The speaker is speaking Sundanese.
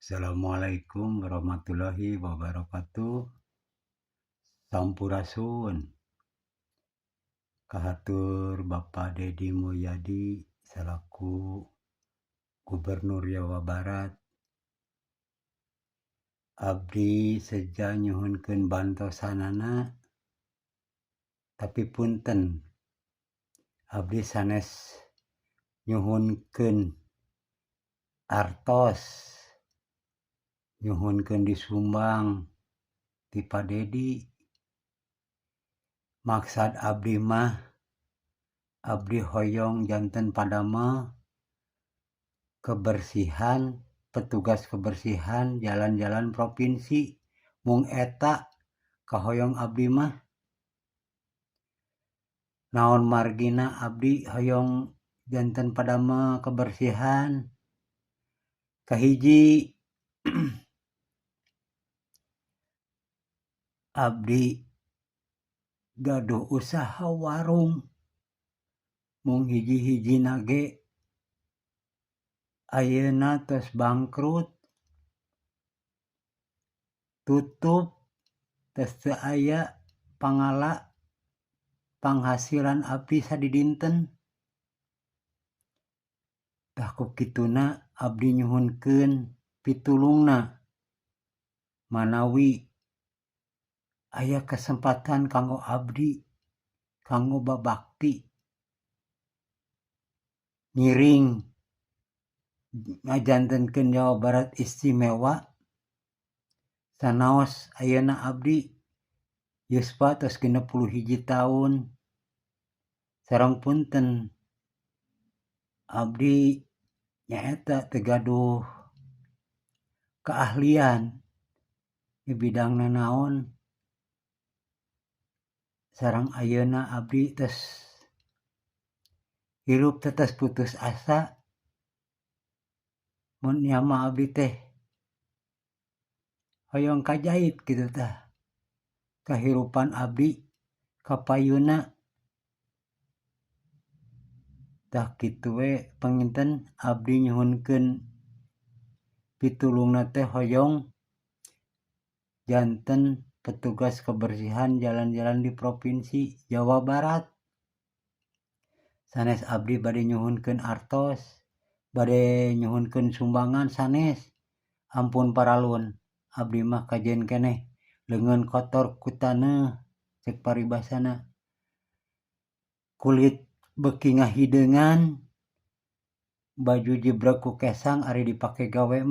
Assalamualaikum warahmatullahi wabarakatuh. Sampurasun. Kahatur Bapak Deddy Mulyadi selaku Gubernur Jawa Barat. Abdi seja nyuhunkeun bantosanana, tapi punten abdi sanes nyuhunkeun artos, nyuhunkeun disumbang ti Pak Deddy. Maksad abdi mah abdi hoyong janten padamel kebersihan, petugas kebersihan jalan-jalan provinsi. Mung eta kahoyong abdi mah. Naon margina abdi hoyong janten padamel kebersihan? Kahiji abdi gaduh usaha warung, mung hiji-hijina ge ayeuna tos bangkrut, tutup, tos teu aya pangala panghasilan abdi sadidinten. Tah ku kituna abdi nyuhunkeun pitulungna manawi aya kesempatan kanggo abdi kanggo babakti ngiring ngajantenkeun Jawa Barat istimewa. Sanaos ayeuna abdi geus tos 61 taun. Sareng punten abdi nyaeta teu gaduh keahlian di bidangna naon. Sareng ayeuna abdi tos hirup tos putus asa. Mun nya mah abdi teh hoyong kajait kitu tah. Kahirupan abdi kapayuna. Tah kitu we panginten abdi nyuhunkeun pitulungna teh hoyong janten petugas kebersihan jalan-jalan di provinsi Jawa Barat. Sanes abdi bade nyuhunkeun artos, bade nyuhunkeun sumbangan sanes. Ampun paralun, abdi mah kajen keneh leungeun kotor ku taneuh, cek paribasana. Kulit beuki ngahideungan, baju jebreg ku kesang ari dipake gawe